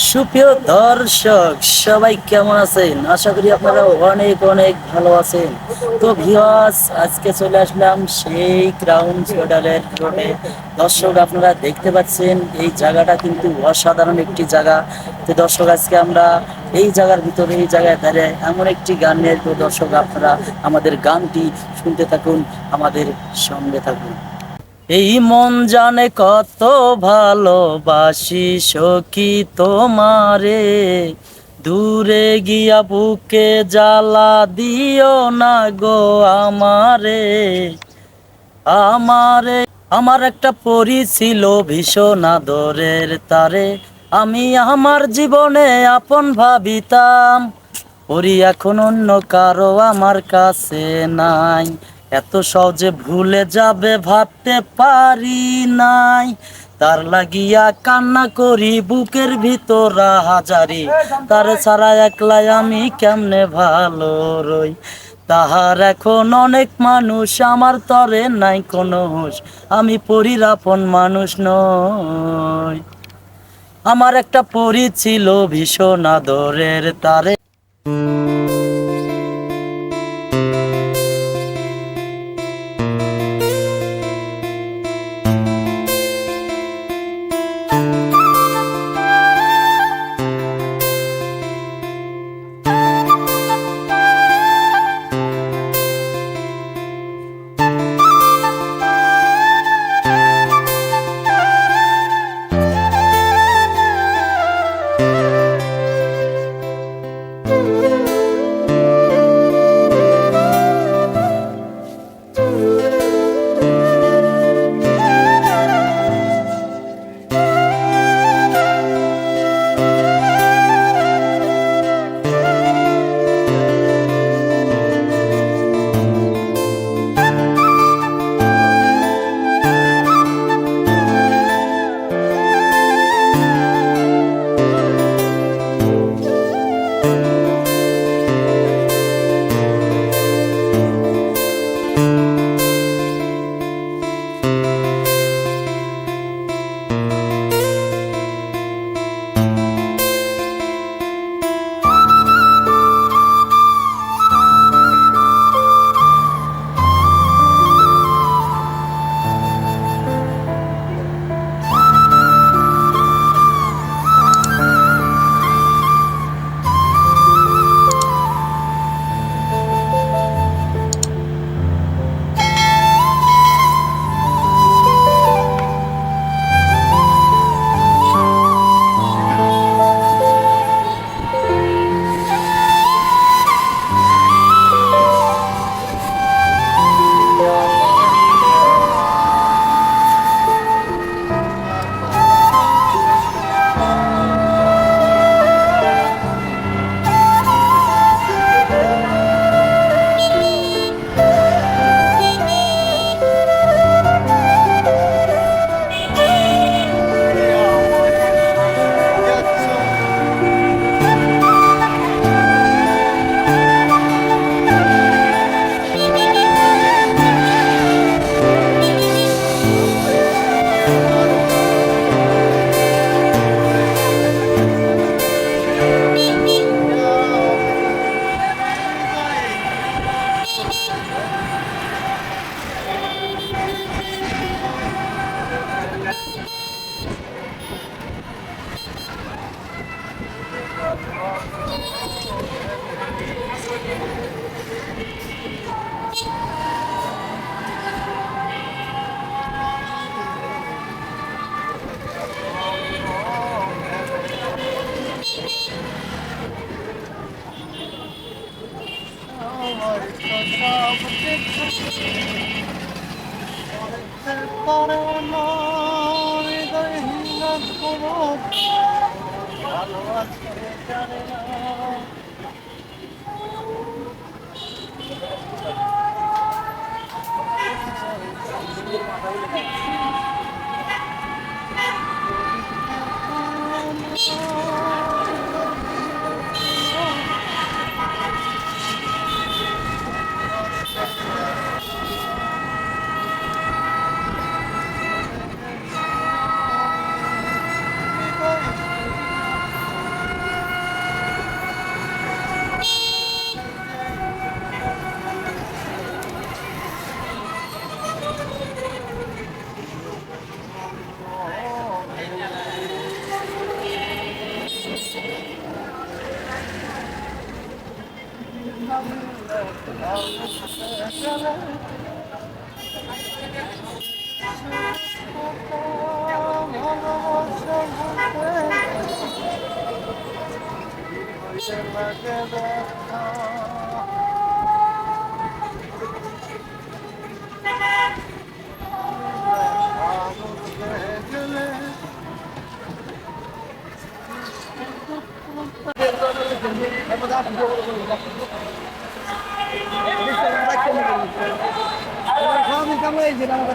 সুপ্রিয় দর্শক, সবাই কেমন আছেন? আশা করি আপনারা অনেক অনেক ভালো আছেন। তো ভিউয়ার্স, আজকে চলে আসলাম সেই ক্রাউন হোটেলের রোডে। দর্শক, আপনারা দেখতে পাচ্ছেন এই জায়গাটা কিন্তু অসাধারণ একটি জায়গা। তো দর্শক, আজকে আমরা এই জায়গার ভিতরে, এই জায়গায় দাঁড়িয়ে এমন একটি গান নিয়ে, তো দর্শক আপনারা আমাদের গানটি শুনতে থাকুন, আমাদের সঙ্গে থাকুন। এই মন জানে কত ভালোবাসি সখী তোমারে, দূরে গিয়া বুকে জ্বালা দিও না গো আমারে। আমারে আমার একটা পরী ছিল ভীষণ আদরের তারে, আমি আমার জীবনে আপন ভাবিতাম। পরি এখন অন্য কারো আমার কাছে নাই, এত সহজে ভুলে যাবে ভাবতে পারি নাই। তার লাগিয়া কান্না করি বুকের ভিতর হাজারি, তার ছাড়া একলাই আমি কেমনে ভালো রই। তাহার এখন অনেক মানুষ, আমার তরে নাই কোনো হুঁশ, আমি পরীর আপন মানুষ নই। আমার একটা পরী ছিল ভীষণ আদরের তারে। Kamu yang jadi nama